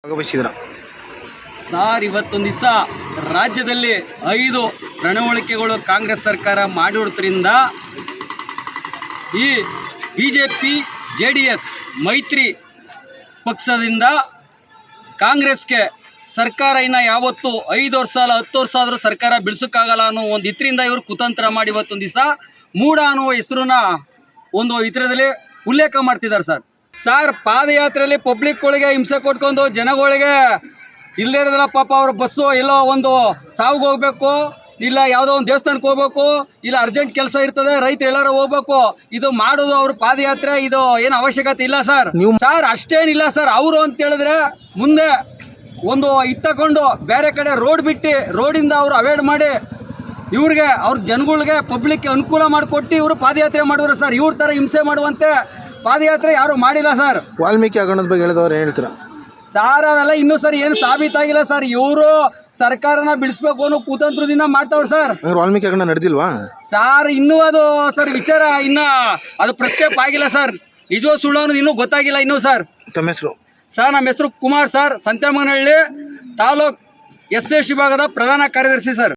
ಭಾಗವಹಿಸಿದ್ರ sir, ಇವತ್ತೊಂದು ದಿವಸ ರಾಜ್ಯದಲ್ಲಿ 5 ಪ್ರಣಾಳಿಕೆಗಳು ಕಾಂಗ್ರೆಸ್ ಸರ್ಕಾರ ಮಾಡಿರೋದ್ರಿಂದ ಈ BJP JDS ಮೈತ್ರಿ ಪಕ್ಷದಿಂದ ಕಾಂಗ್ರೆಸ್ಗೆ ಸರ್ಕಾರ ಇನ್ನು ಯಾವತ್ತು 5 ವರ್ಷ ಅಲ್ಲ 10 ವರ್ಷ ಆದರೂ ಸರ್ಕಾರ ಬಿಡಿಸೋಕ್ಕಾಗಲ್ಲ ಅನ್ನೋ ಒಂದು ಇದರಿಂದ ಇವರು ಕುತಂತ್ರ ಮಾಡಿ ಇವತ್ತೊಂದು ದಿವಸ ಮೂಡ ಅನ್ನುವ ಹೆಸರನ್ನ ಒಂದು ಇದರದಲ್ಲಿ ಉಲ್ಲೇಖ ಮಾಡ್ತಿದ್ದಾರೆ ಸರ್ ಪಾದಯಾತ್ರೆಯಲ್ಲಿ ಪಬ್ಲಿಕ್ಗಳಿಗೆ ಹಿಂಸೆ ಕೊಟ್ಕೊಂಡು ಜನಗಳಿಗೆ ಇಲ್ಲದೇ ಇರೋದಿಲ್ಲ ಪಾಪ ಅವ್ರ ಬಸ್ಸು ಎಲ್ಲೋ ಒಂದು ಸಾವಿಗೆ ಹೋಗ್ಬೇಕು, ಇಲ್ಲ ಯಾವುದೋ ಒಂದು ದೇವಸ್ಥಾನಕ್ಕೆ ಹೋಗ್ಬೇಕು, ಇಲ್ಲ ಅರ್ಜೆಂಟ್ ಕೆಲಸ ಇರ್ತದೆ, ರೈತರು ಎಲ್ಲರೂ ಹೋಗ್ಬೇಕು, ಇದು ಮಾಡೋದು ಅವ್ರ ಪಾದಯಾತ್ರೆ ಇದು ಏನು ಅವಶ್ಯಕತೆ ಇಲ್ಲ ಸರ್. ಅಷ್ಟೇನಿಲ್ಲ ಸರ್. ಅವರು ಅಂತ ಹೇಳಿದ್ರೆ ಮುಂದೆ ಒಂದು ಇತ್ತಕೊಂಡು ಬೇರೆ ಕಡೆ ರೋಡ್ ಬಿಟ್ಟು ರೋಡಿಂದ ಅವರು ಅವಾಯ್ಡ್ ಮಾಡಿ ಇವ್ರಿಗೆ ಅವ್ರ ಜನಗಳಿಗೆ ಪಬ್ಲಿಕ್ಗೆ ಅನುಕೂಲ ಮಾಡಿಕೊಟ್ಟು ಇವರು ಪಾದಯಾತ್ರೆ ಮಾಡಿದ್ರು ಸರ್. ಇವ್ರ ಥರ ಹಿಂಸೆ ಮಾಡುವಂತೆ ಪಾದಯಾತ್ರೆ ಯಾರು ಮಾಡಿಲ್ಲ ಸರ್. ವಾಲ್ಮೀಕಿ ಹಗರಣದ ಬಗ್ಗೆ ಹೇಳಿದವ್ರು ಏನು ಹೇಳ್ತೀರಾ ಸರ್? ಅವೆಲ್ಲ ಇನ್ನೂ ಸರ್ ಏನು ಸಾಬೀತಾಗಿಲ್ಲ ಸರ್. ಇವರು ಸರ್ಕಾರನ ಬಿಡಿಸ್ಬೇಕು ಅನ್ನೋ ಕುತಂತ್ರದಿಂದ ಮಾಡ್ತಾವ್ರು ಸರ್. ವಾಲ್ಮೀಕಿ ಹಗರಣ ನಡೆದಿಲ್ವಾ ಸರ್? ಇನ್ನೂ ಅದು ಸರ್ ವಿಚಾರ ಇನ್ನ ಅದು ಪ್ರಕ್ಷೇಪ ಆಗಿಲ್ಲ ಸರ್. ನಿಜವೋ ಸುಳ್ಳು ಅನ್ನೋದು ಇನ್ನೂ ಗೊತ್ತಾಗಿಲ್ಲ ಇನ್ನೂ ಸರ್. ತಮ್ಮ ಹೆಸರು? ಸರ್, ನಮ್ಮ ಹೆಸರು ಕುಮಾರ್ ಸರ್, ಸಂತೆಮನಹಳ್ಳಿ ತಾಲೂಕ್ SC ವಿಭಾಗದ ಪ್ರಧಾನ ಕಾರ್ಯದರ್ಶಿ ಸರ್.